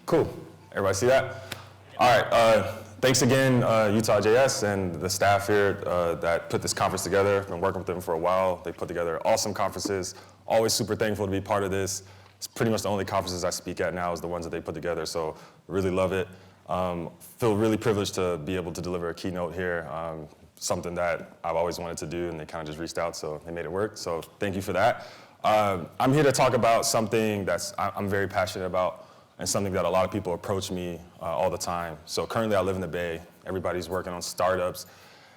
Cool. Everybody see that? All right. Thanks again, UtahJS and the staff here that put this conference together. I've been working with them for a while. They put together awesome conferences. Always super thankful to be part of this. It's pretty much the only conferences I speak at now is the ones that they put together, so really love it. Feel really privileged to be able to deliver a keynote here, something that I've always wanted to do, and they kind of just reached out, so they made it work, so thank you for that. I'm here to talk about something I'm very passionate about, and something that a lot of people approach me all the time. So currently I live in the Bay. Everybody's working on startups.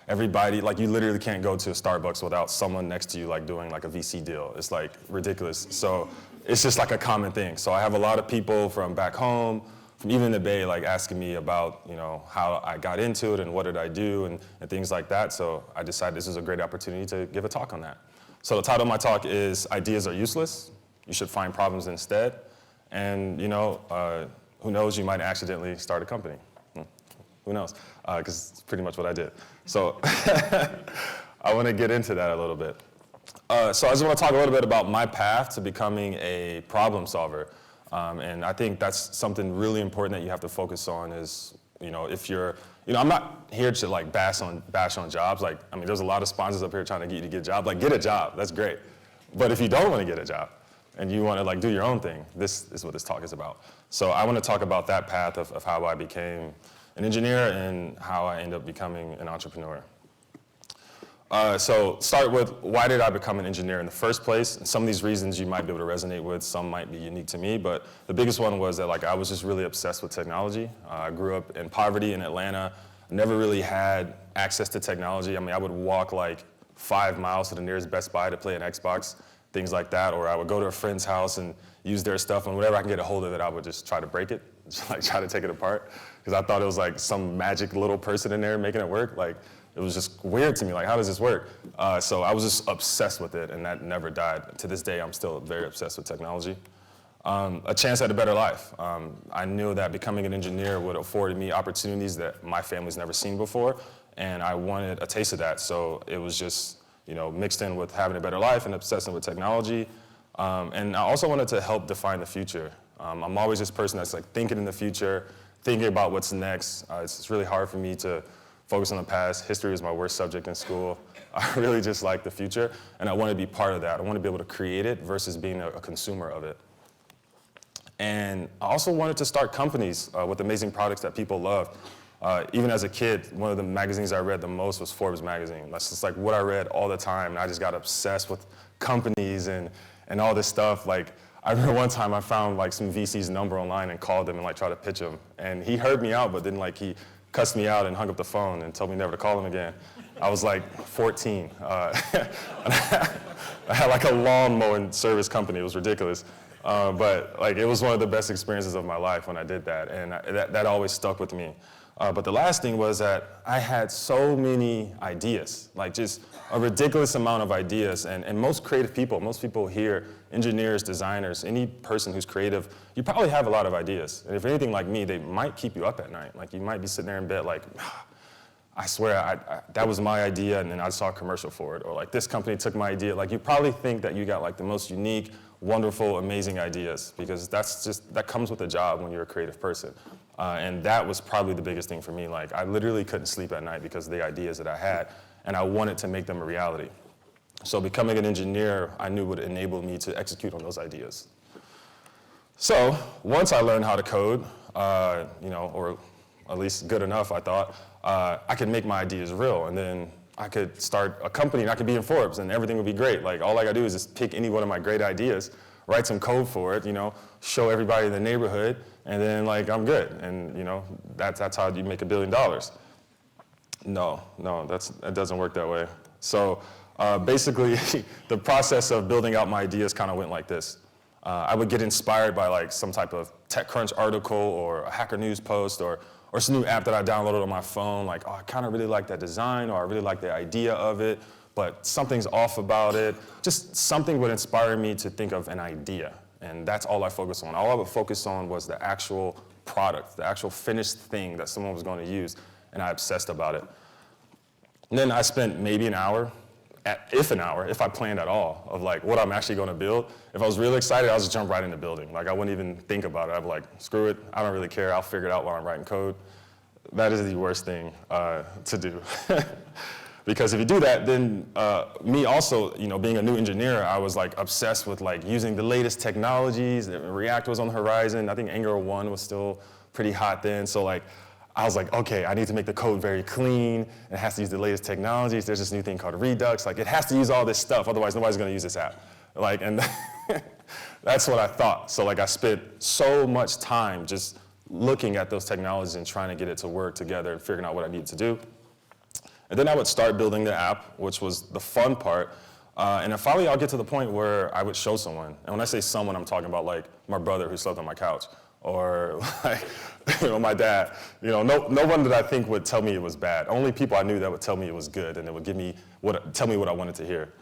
Everybody, like you literally can't go to a Starbucks without someone next to you like doing like a VC deal. It's like ridiculous. So it's just like a common thing. So I have a lot of people from back home, from even the Bay, like asking me about, how I got into it and what did I do and things like that. So I decided this is a great opportunity to give a talk on that. So the title of my talk is Ideas Are Useless. You should find problems instead. And who knows, you might accidentally start a company. Who knows? Because it's pretty much what I did. So I want to get into that a little bit. So I just want to talk a little bit about my path to becoming a problem solver. And I think that's something really important that you have to focus on is, if you're, I'm not here to like bash on jobs. Like, there's a lot of sponsors up here trying to get you to get a job. Like, get a job, that's great. But if you don't want to get a job, and you want to like do your own thing, this is what this talk is about. So I want to talk about that path of how I became an engineer and how I ended up becoming an entrepreneur. So start with, why did I become an engineer in the first place? And some of these reasons you might be able to resonate with, some might be unique to me, but the biggest one was that like I was just really obsessed with technology. I grew up in poverty in Atlanta, never really had access to technology. I would walk like 5 miles to the nearest Best Buy to play an Xbox, things like that, or I would go to a friend's house and use their stuff, and whenever I can get a hold of it, I would just try to break it, just like try to take it apart, because I thought it was like some magic little person in there making it work. Like, it was just weird to me, like, how does this work? So I was just obsessed with it, and that never died. To this day, I'm still very obsessed with technology. A chance at a better life. I knew that becoming an engineer would afford me opportunities that my family's never seen before, and I wanted a taste of that, so it was just mixed in with having a better life and obsessing with technology. And I also wanted to help define the future. I'm always this person that's like thinking in the future, thinking about what's next. It's really hard for me to focus on the past. History was my worst subject in school. I really just like the future, and I want to be part of that. I want to be able to create it versus being a consumer of it. And I also wanted to start companies with amazing products that people love. Even as a kid, one of the magazines I read the most was Forbes magazine. That's just like what I read all the time, and I just got obsessed with companies and all this stuff. Like, I remember one time I found like some VC's number online and called them and like tried to pitch him. And he heard me out, but then like he cussed me out and hung up the phone and told me never to call him again. I was like 14. I had like a lawn mowing service company. It was ridiculous. But like it was one of the best experiences of my life when I did that, and that always stuck with me. But the last thing was that I had so many ideas, like just a ridiculous amount of ideas. And most creative people, most people here, engineers, designers, any person who's creative, you probably have a lot of ideas. And if anything like me, they might keep you up at night. Like you might be sitting there in bed like, I swear that was my idea, and then I saw a commercial for it. Or like this company took my idea. Like you probably think that you got like the most unique, wonderful, amazing ideas, because that comes with a job when you're a creative person. And that was probably the biggest thing for me. Like I literally couldn't sleep at night because of the ideas that I had, and I wanted to make them a reality. So becoming an engineer, I knew would enable me to execute on those ideas. So once I learned how to code, or at least good enough, I thought, I could make my ideas real, and then I could start a company and I could be in Forbes and everything would be great. Like all I gotta do is just pick any one of my great ideas, write some code for it, show everybody in the neighborhood, and then like I'm good. And that's how you make $1 billion. No, that doesn't work that way. So basically the process of building out my ideas kind of went like this. I would get inspired by like some type of TechCrunch article or a Hacker News post or some new app that I downloaded on my phone, like, oh, I kind of really like that design, or I really like the idea of it, but something's off about it. Just something would inspire me to think of an idea, and that's all I focused on. All I would focus on was the actual product, the actual finished thing that someone was going to use, and I obsessed about it. And then I spent maybe an hour if an hour, if I planned at all, of like what I'm actually gonna build. If I was really excited, I'll just jump right into building. Like I wouldn't even think about it. I'd be like, screw it, I don't really care, I'll figure it out while I'm writing code. That is the worst thing to do. Because if you do that, then me also, being a new engineer, I was like obsessed with like using the latest technologies. React was on the horizon. I think Angular 1 was still pretty hot then. So like, I was like, okay, I need to make the code very clean. It has to use the latest technologies. There's this new thing called Redux. Like, it has to use all this stuff, otherwise nobody's gonna use this app. Like, and that's what I thought. So like, I spent so much time just looking at those technologies and trying to get it to work together and figuring out what I needed to do. And then I would start building the app, which was the fun part. And then finally, I'll get to the point where I would show someone. And when I say someone, I'm talking about like my brother who slept on my couch, or like, my dad. No one that I think would tell me it was bad. Only people I knew that would tell me it was good, and it would tell me what I wanted to hear.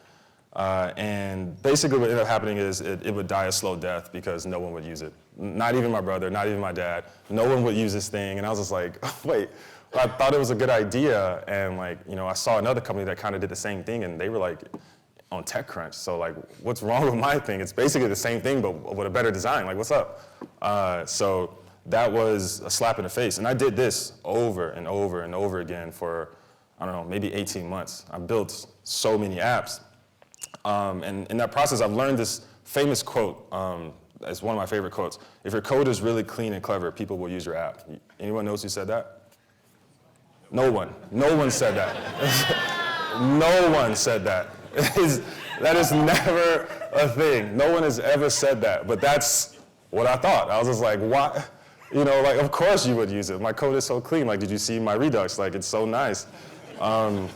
And basically what ended up happening is it would die a slow death because no one would use it. Not even my brother, not even my dad. No one would use this thing. And I was just like, wait. I thought it was a good idea, and like, I saw another company that kind of did the same thing, and they were like on TechCrunch. So like, what's wrong with my thing? It's basically the same thing, but with a better design. Like, what's up? So that was a slap in the face, and I did this over and over and over again for, I don't know, maybe 18 months. I built so many apps, and in that process, I've learned this famous quote. It's one of my favorite quotes. If your code is really clean and clever, people will use your app. Anyone knows who said that? No one. No one said that. No one said that. That is never a thing. No one has ever said that. But that's what I thought. I was just like, why? Like, of course you would use it. My code is so clean. Like, did you see my Redux? Like, it's so nice. No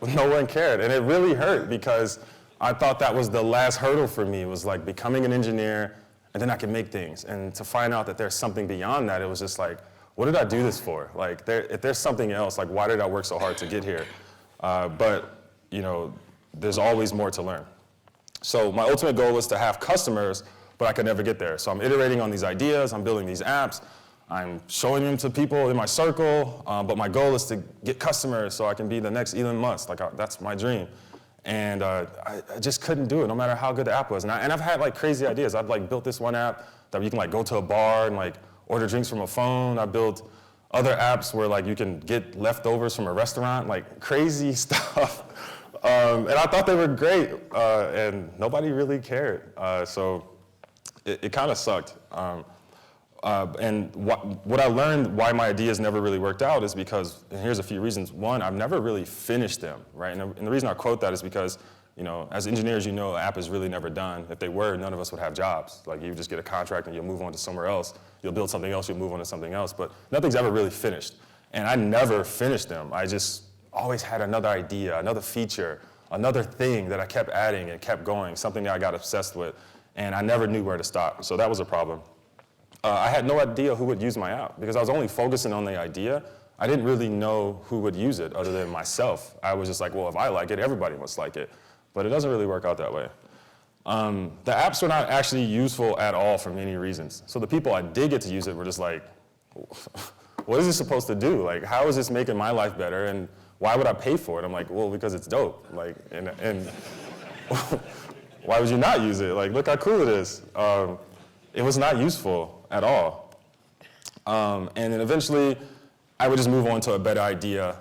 one cared. And it really hurt because I thought that was the last hurdle for me. It was like becoming an engineer, and then I could make things. And to find out that there's something beyond that, it was just like, what did I do this for? Like, if there's something else, like, why did I work so hard to get here? But, there's always more to learn. So my ultimate goal was to have customers, but I could never get there. So I'm iterating on these ideas, I'm building these apps, I'm showing them to people in my circle, but my goal is to get customers so I can be the next Elon Musk. Like, that's my dream. And I just couldn't do it, no matter how good the app was. And I've had like crazy ideas. I've like built this one app that you can like go to a bar and like order drinks from a phone. I built other apps where like you can get leftovers from a restaurant, like crazy stuff. And I thought they were great, and nobody really cared. So it kind of sucked. And what I learned why my ideas never really worked out is because, and here's a few reasons. One, I've never really finished them, right? And the reason I quote that is because, as engineers, an app is really never done. If they were, none of us would have jobs. Like, you just get a contract and you'll move on to somewhere else. You'll build something else, you'll move on to something else. But nothing's ever really finished. And I never finished them. I just always had another idea, another feature, another thing that I kept adding and kept going, something that I got obsessed with. And I never knew where to stop. So that was a problem. I had no idea who would use my app because I was only focusing on the idea. I didn't really know who would use it other than myself. I was just like, well, if I like it, everybody must like it. But it doesn't really work out that way. The apps were not actually useful at all for many reasons. So the people I did get to use it were just like, what is this supposed to do? Like, how is this making my life better? And why would I pay for it? I'm like, well, because it's dope. Like, and why would you not use it? Like, look how cool it is. It was not useful at all. And then eventually, I would just move on to a better idea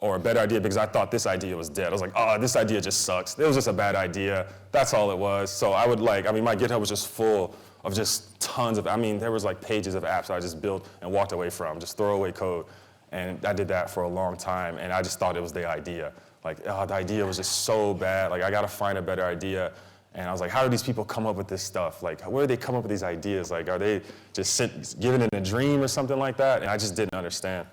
because I thought this idea was dead. I was like, oh, this idea just sucks. It was just a bad idea. That's all it was. So I would my GitHub was just full of just tons of, there was like pages of apps I just built and walked away from, just throwaway code. And I did that for a long time, and I just thought it was the idea. Like, oh, the idea was just so bad. Like, I gotta find a better idea. And I was like, how do these people come up with this stuff? Like, where do they come up with these ideas? Like, are they just given in a dream or something like that? And I just didn't understand.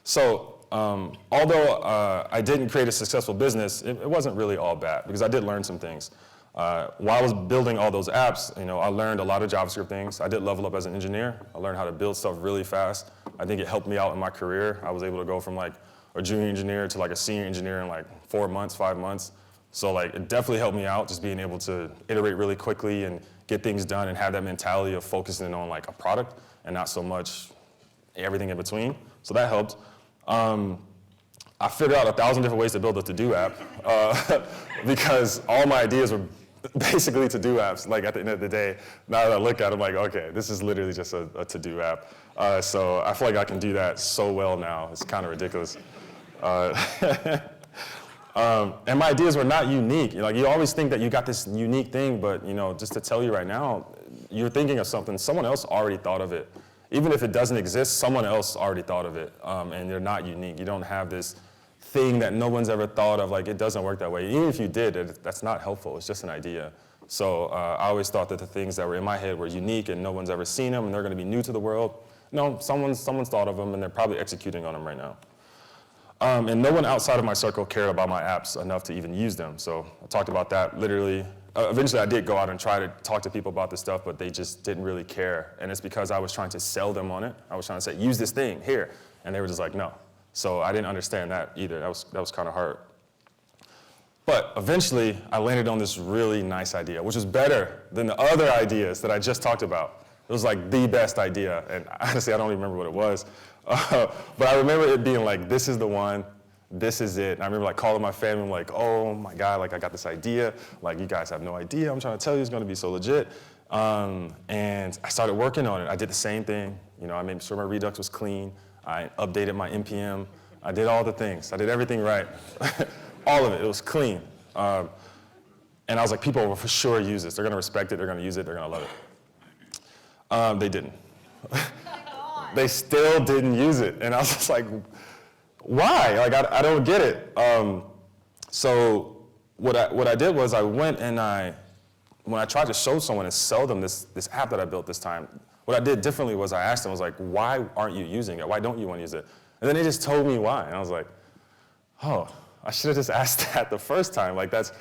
So, although I didn't create a successful business, it wasn't really all bad because I did learn some things. While I was building all those apps, I learned a lot of JavaScript things. I did level up as an engineer. I learned how to build stuff really fast. I think it helped me out in my career. I was able to go from like a junior engineer to like a senior engineer in like 4 months, 5 months. So like, it definitely helped me out, just being able to iterate really quickly and get things done and have that mentality of focusing on like a product and not so much everything in between. So that helped. I figured out 1,000 different ways to build a to-do app because all my ideas were basically to-do apps. Like at the end of the day, now that I look at it, I'm like, okay, this is literally just a to-do app. So I feel like I can do that so well now. It's kind of ridiculous. And my ideas were not unique. Like you always think that you got this unique thing, but just to tell you right now, you're thinking of something, someone else already thought of it. Even if it doesn't exist, someone else already thought of it, and you're not unique. You don't have this thing that no one's ever thought of, like it doesn't work that way. Even if you did, that's not helpful, it's just an idea. So I always thought that the things that were in my head were unique and no one's ever seen them and they're gonna be new to the world. No, someone's thought of them and they're probably executing on them right now. And no one outside of my circle cared about my apps enough to even use them. So I talked about that literally. Eventually I did go out and try to talk to people about this stuff, but they just didn't really care. And it's because I was trying to sell them on it. I was trying to say, use this thing here. And they were just like, no. So I didn't understand that either. That was kind of hard. But eventually I landed on this really nice idea, which was better than the other ideas that I just talked about. It was like the best idea. And honestly, I don't even remember what it was. But I remember it being like, this is the one. This is it. And I remember like calling my family, I'm like, oh my God, like I got this idea. Like you guys have no idea. I'm trying to tell you it's gonna be so legit. And I started working on it. I did the same thing. I made sure my Redux was clean. I updated my NPM. I did all the things. I did everything right. All of it, it was clean. And I was like, people will for sure use this. They're gonna respect it, they're gonna use it, they're gonna love it. They didn't. They still didn't use it. And I was just like, why? Like, I don't get it. So what I did was I went and when I tried to show someone and sell them this app that I built this time, what I did differently was I asked them, I was like, why aren't you using it? Why don't you want to use it? And then they just told me why. And I was like, oh, I should have just asked that the first time. Like, that's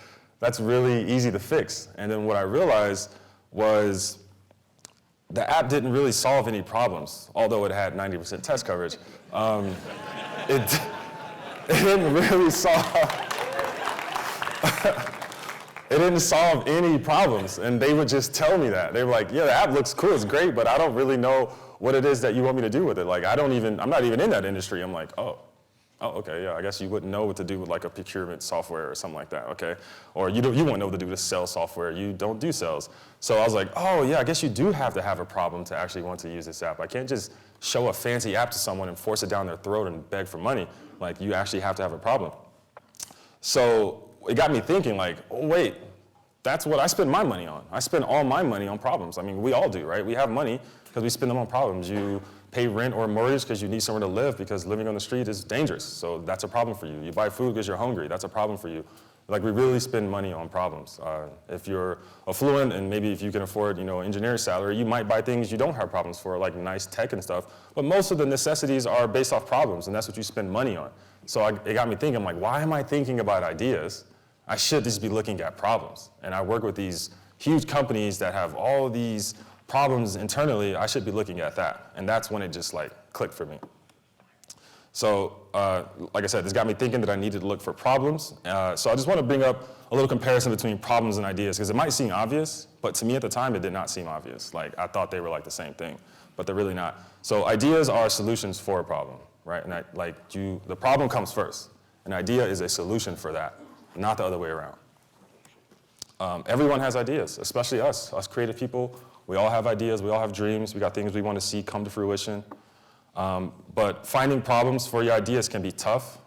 really easy to fix. And then what I realized was the app didn't really solve any problems, although it had 90% test coverage. It didn't really solve, it didn't solve any problems, and they would just tell me that. They were like, yeah, the app looks cool, it's great, but I don't really know what it is that you want me to do with it. Like, I'm not even in that industry. I'm like, oh, okay, yeah, I guess you wouldn't know what to do with like a procurement software or something like that, okay? Or you wouldn't know what to do with sales software, you don't do sales. So I was like, oh yeah, I guess you do have to have a problem to actually want to use this app. I can't just show a fancy app to someone and force it down their throat and beg for money. Like, you actually have to have a problem. So it got me thinking like, oh wait, that's what I spend my money on. I spend all my money on problems. I mean, we all do, right? We have money because we spend them on problems. You pay rent or mortgage because you need somewhere to live because living on the street is dangerous. So that's a problem for you. You buy food because you're hungry. That's a problem for you. Like, we really spend money on problems. If you're affluent and maybe if you can afford, engineering salary, you might buy things you don't have problems for, like nice tech and stuff. But most of the necessities are based off problems, and that's what you spend money on. So it got me thinking, I'm like, why am I thinking about ideas? I should just be looking at problems. And I work with these huge companies that have all these problems internally. I should be looking at that. And that's when it just like clicked for me. So like I said, this got me thinking that I needed to look for problems. So I just want to bring up a little comparison between problems and ideas, because it might seem obvious, but to me at the time, it did not seem obvious. Like, I thought they were like the same thing, but they're really not. So ideas are solutions for a problem, right? And the problem comes first. An idea is a solution for that, not the other way around. Everyone has ideas, especially us creative people. We all have ideas, we all have dreams, we got things we want to see come to fruition. But finding problems for your ideas can be tough,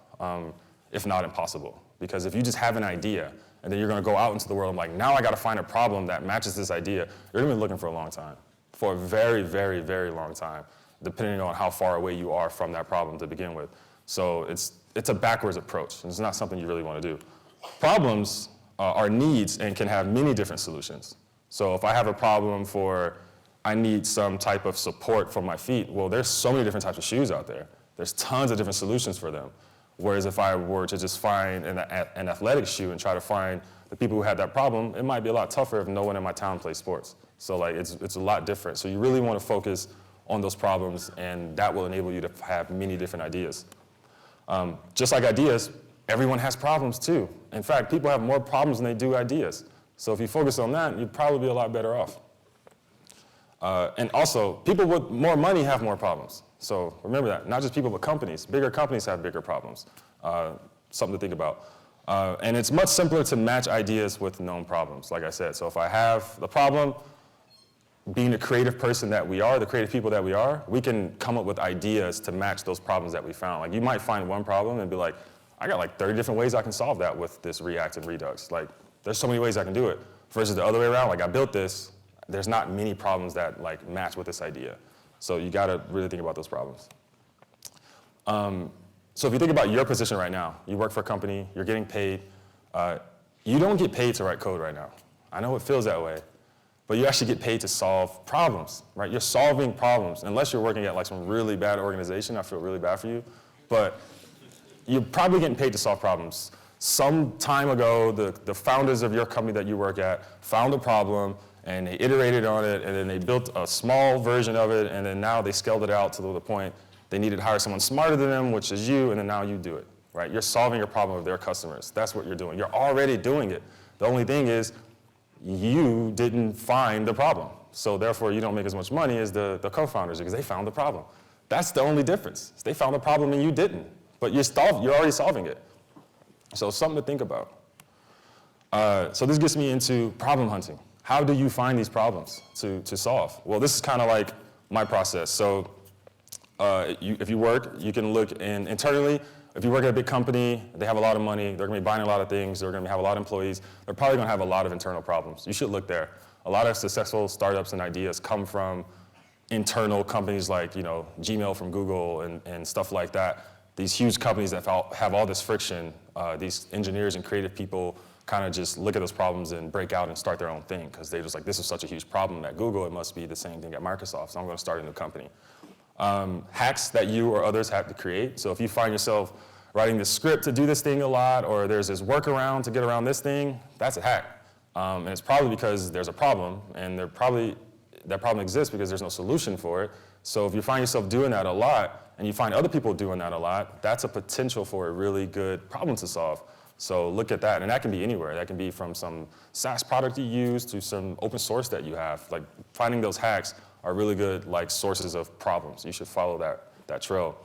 if not impossible. Because if you just have an idea, and then you're gonna go out into the world and like, now I gotta find a problem that matches this idea, you're gonna be looking for a long time. For a very, very, very long time, depending on how far away you are from that problem to begin with. So it's a backwards approach. It's not something you really wanna do. Problems are needs and can have many different solutions. So if I have a problem I need some type of support for my feet, well, there's so many different types of shoes out there. There's tons of different solutions for them. Whereas if I were to just find an athletic shoe and try to find the people who had that problem, it might be a lot tougher if no one in my town plays sports. So like, it's a lot different. So you really want to focus on those problems, and that will enable you to have many different ideas. Just like ideas, everyone has problems too. In fact, people have more problems than they do ideas. So if you focus on that, you'd probably be a lot better off. And also, people with more money have more problems. So remember that, not just people, but companies. Bigger companies have bigger problems. Something to think about. And it's much simpler to match ideas with known problems, like I said. So if I have the problem, being the creative person that we are, the creative people that we are, we can come up with ideas to match those problems that we found. Like you might find one problem and be like, I got like 30 different ways I can solve that with this React and Redux. Like there's so many ways I can do it. Versus the other way around, like I built this, there's not many problems that like match with this idea. So you gotta really think about those problems. So if you think about your position right now, you work for a company, you're getting paid, you don't get paid to write code right now. I know it feels that way, but you actually get paid to solve problems, right? You're solving problems, unless you're working at like some really bad organization. I feel really bad for you, but you're probably getting paid to solve problems. Some time ago, the founders of your company that you work at found a problem, and they iterated on it, and then they built a small version of it, and then now they scaled it out to the point they needed to hire someone smarter than them, which is you, and then now you do it, right? You're solving a problem of their customers. That's what you're doing. You're already doing it. The only thing is you didn't find the problem. So therefore, you don't make as much money as the co-founders because they found the problem. That's the only difference. They found the problem and you didn't, but you're already solving it. So something to think about. So this gets me into problem hunting. How do you find these problems to solve? Well, this is kind of like my process. So if you work, you can look internally. If you work at a big company, they have a lot of money, they're gonna be buying a lot of things, they're gonna have a lot of employees, they're probably gonna have a lot of internal problems. You should look there. A lot of successful startups and ideas come from internal companies like Gmail from Google and stuff like that. These huge companies that have all this friction, these engineers and creative people kind of just look at those problems and break out and start their own thing because they're just like, this is such a huge problem at Google, it must be the same thing at Microsoft, so I'm gonna start a new company. Hacks that you or others have to create. So if you find yourself writing this script to do this thing a lot, or there's this workaround to get around this thing, that's a hack. And it's probably because there's a problem, and that problem exists because there's no solution for it. So if you find yourself doing that a lot, and you find other people doing that a lot, that's a potential for a really good problem to solve. So look at that, and that can be anywhere. That can be from some SaaS product you use to some open source that you have. Like finding those hacks are really good like sources of problems. You should follow that trail.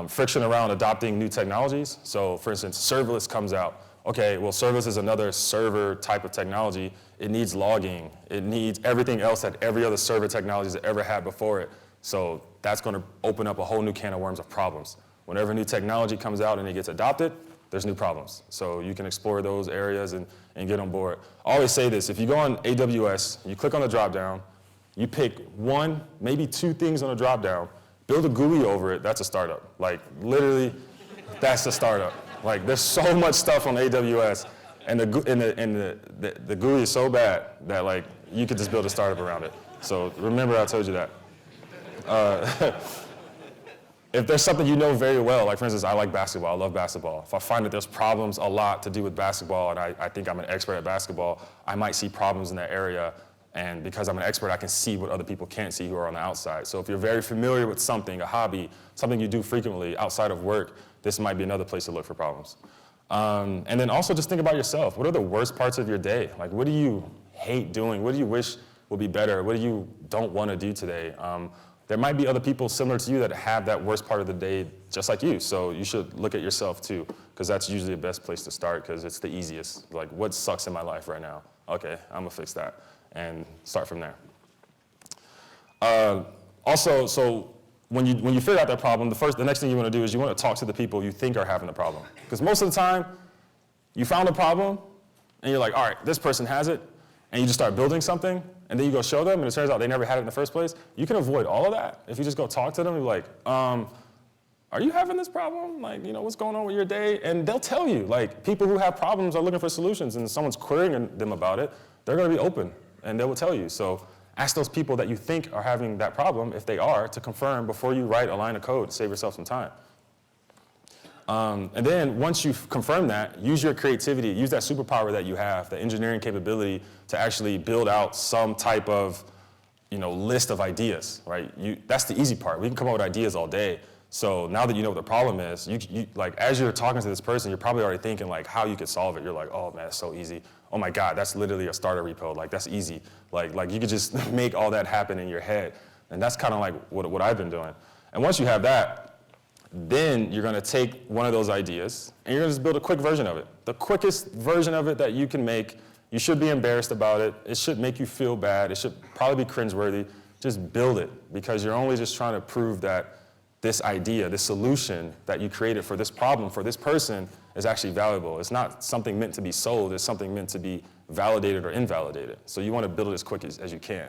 Friction around adopting new technologies. So for instance, serverless comes out. Okay, well serverless is another server type of technology. It needs logging. It needs everything else that every other server technology has ever had before it. So that's gonna open up a whole new can of worms of problems. Whenever new technology comes out and it gets adopted, there's new problems. So you can explore those areas and get on board. I always say this, if you go on AWS, you click on the dropdown, you pick one, maybe two things on the dropdown, build a GUI over it, that's a startup. Like literally, that's a startup. Like there's so much stuff on AWS, and the GUI is so bad that like you could just build a startup around it. So remember I told you that. If there's something you know very well, like for instance, I like basketball, I love basketball. If I find that there's problems a lot to do with basketball and I think I'm an expert at basketball, I might see problems in that area. And because I'm an expert, I can see what other people can't see who are on the outside. So if you're very familiar with something, a hobby, something you do frequently outside of work, this might be another place to look for problems. And then also just think about yourself. What are the worst parts of your day? Like what do you hate doing? What do you wish would be better? What do you don't want to do today? There might be other people similar to you that have that worst part of the day just like you. So you should look at yourself too, because that's usually the best place to start because it's the easiest. Like what sucks in my life right now? Okay, I'm gonna fix that and start from there. Also, so when you figure out that problem, the next thing you want to do is you want to talk to the people you think are having the problem. Because most of the time, you found a problem, and you're like, all right, this person has it, and you just start building something, and then you go show them, and it turns out they never had it in the first place. You can avoid all of that if you just go talk to them and be like, are you having this problem? Like, what's going on with your day? And they'll tell you. Like, people who have problems are looking for solutions, and someone's querying them about it, they're going to be open, and they will tell you. So ask those people that you think are having that problem, if they are, to confirm before you write a line of code to save yourself some time. And then once you've confirmed that, use your creativity, use that superpower that you have, the engineering capability to actually build out some type of list of ideas, right? That's the easy part. We can come up with ideas all day. So now that you know what the problem is, like as you're talking to this person, you're probably already thinking like how you could solve it. You're like, oh man, it's so easy. Oh my God, that's literally a starter repo. Like that's easy. Like you could just make all that happen in your head. And that's kind of like what I've been doing. And once you have that, then you're gonna take one of those ideas and you're gonna just build a quick version of it. The quickest version of it that you can make. You should be embarrassed about it. It should make you feel bad. It should probably be cringeworthy. Just build it, because you're only just trying to prove that this idea, this solution that you created for this problem, for this person, is actually valuable. It's not something meant to be sold. It's something meant to be validated or invalidated. So you want to build it as quick as you can.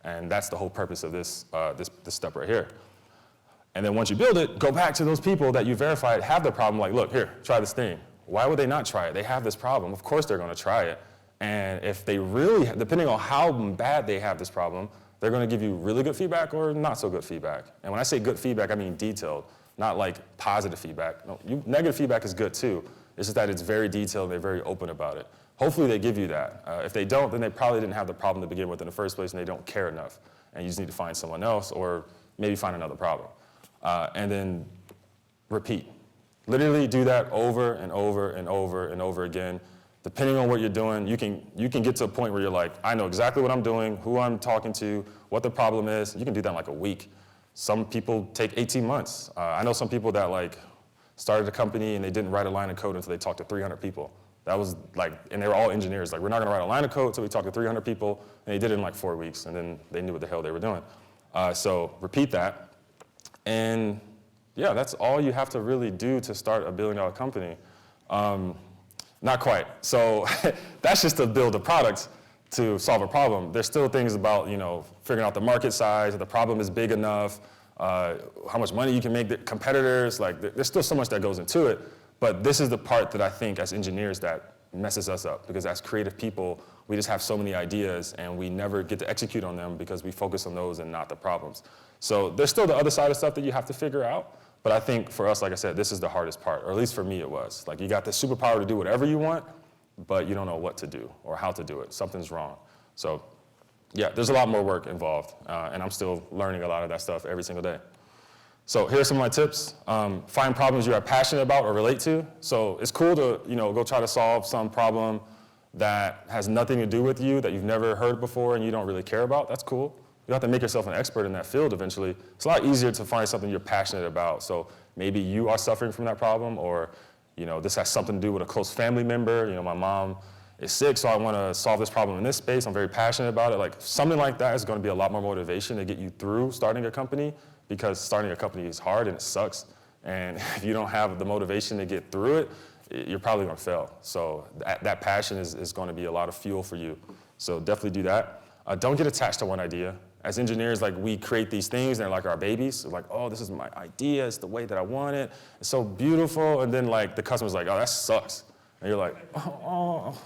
And that's the whole purpose of this step right here. And then once you build it, go back to those people that you verified have the problem, like, look, here, try this thing. Why would they not try it? They have this problem. Of course they're going to try it. And if they really, depending on how bad they have this problem, they're going to give you really good feedback or not so good feedback. And when I say good feedback, I mean detailed, not like positive feedback. No, negative feedback is good too. It's just that it's very detailed and they're very open about it. Hopefully they give you that. If they don't, then they probably didn't have the problem to begin with in the first place and they don't care enough. And you just need to find someone else or maybe find another problem. And then repeat. Literally do that over and over and over and over again. Depending on what you're doing, you can get to a point where you're like, I know exactly what I'm doing, who I'm talking to, what the problem is. You can do that in like a week. Some people take 18 months. I know some people that like started a company and they didn't write a line of code until they talked to 300 people. That was like, and they were all engineers. Like, we're not gonna write a line of code until we talk to 300 people, and they did it in like 4 weeks, and then they knew what the hell they were doing. So repeat that. And yeah, that's all you have to really do to start a billion-dollar company. Not quite. So that's just to build a product to solve a problem. There's still things about, figuring out the market size, if the problem is big enough, how much money you can make, the competitors, like there's still so much that goes into it. But this is the part that I think as engineers that messes us up, because as creative people, we just have so many ideas and we never get to execute on them because we focus on those and not the problems. So there's still the other side of stuff that you have to figure out. But I think for us, like I said, this is the hardest part, or at least for me it was. Like, you got the superpower to do whatever you want, but you don't know what to do or how to do it. Something's wrong. So yeah, there's a lot more work involved, and I'm still learning a lot of that stuff every single day. So here's some of my tips. Find problems you are passionate about or relate to. So it's cool to go try to solve some problem that has nothing to do with you, that you've never heard before and you don't really care about. That's cool. You have to make yourself an expert in that field eventually. It's a lot easier to find something you're passionate about. So maybe you are suffering from that problem, or this has something to do with a close family member. My mom is sick, so I want to solve this problem in this space. I'm very passionate about it. Like, something like that is going to be a lot more motivation to get you through starting a company, because starting a company is hard and it sucks. And if you don't have the motivation to get through it, you're probably going to fail. So that passion is going to be a lot of fuel for you. So definitely do that. Don't get attached to one idea. As engineers, like, we create these things, and they're like our babies. We're like, oh, this is my idea. It's the way that I want it. It's so beautiful. And then like the customer's like, oh, that sucks. And you're like, oh,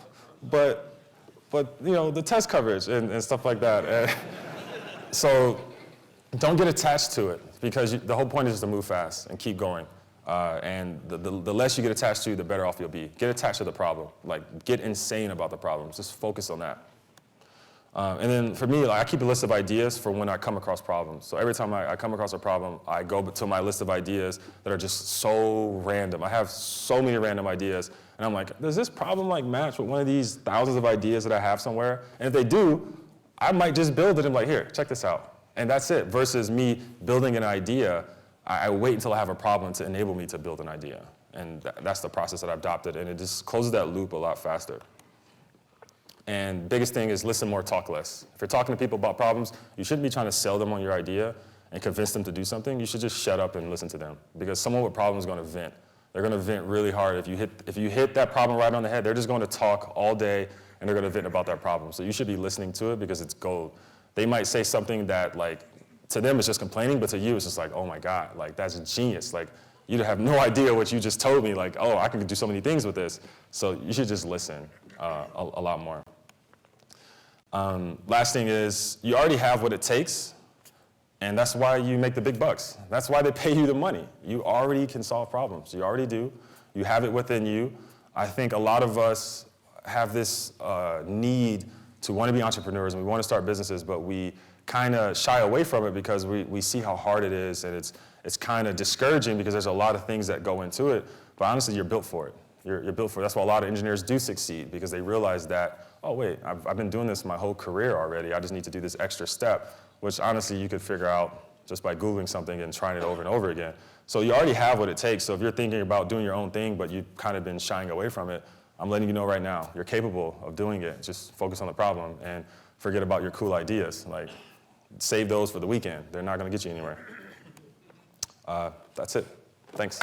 but the test coverage and stuff like that. And so don't get attached to it, because the whole point is just to move fast and keep going. And the less you get attached to, the better off you'll be. Get attached to the problem. Like, get insane about the problems. Just focus on that. And then for me, I keep a list of ideas for when I come across problems. So every time I come across a problem, I go to my list of ideas that are just so random. I have so many random ideas. And I'm like, does this problem match with one of these thousands of ideas that I have somewhere? And if they do, I might just build it and here, check this out. And that's it. Versus me building an idea, I wait until I have a problem to enable me to build an idea. And that's the process that I've adopted. And it just closes that loop a lot faster. And biggest thing is listen more, talk less. If you're talking to people about problems, you shouldn't be trying to sell them on your idea and convince them to do something. You should just shut up and listen to them. Because someone with problems is going to vent. They're going to vent really hard. If you hit that problem right on the head, they're just going to talk all day and they're going to vent about that problem. So you should be listening to it, because it's gold. They might say something that to them it's just complaining, but to you it's just like, oh my God, that's genius. You have no idea what you just told me. Oh, I can do so many things with this. So you should just listen a lot more. Last thing is, you already have what it takes, and that's why you make the big bucks. That's why they pay you the money. You already can solve problems. You already do. You have it within you. I think a lot of us have this need to want to be entrepreneurs, and we want to start businesses, but we kind of shy away from it because we see how hard it is, and it's kind of discouraging because there's a lot of things that go into it. But honestly, you're built for it. You're built for it. That's why a lot of engineers do succeed, because they realize that, oh wait, I've been doing this my whole career already. I just need to do this extra step, which honestly you could figure out just by Googling something and trying it over and over again. So you already have what it takes. So if you're thinking about doing your own thing, but you've kind of been shying away from it, I'm letting you know right now, you're capable of doing it. Just focus on the problem and forget about your cool ideas. Like, save those for the weekend. They're not going to get you anywhere. That's it. Thanks.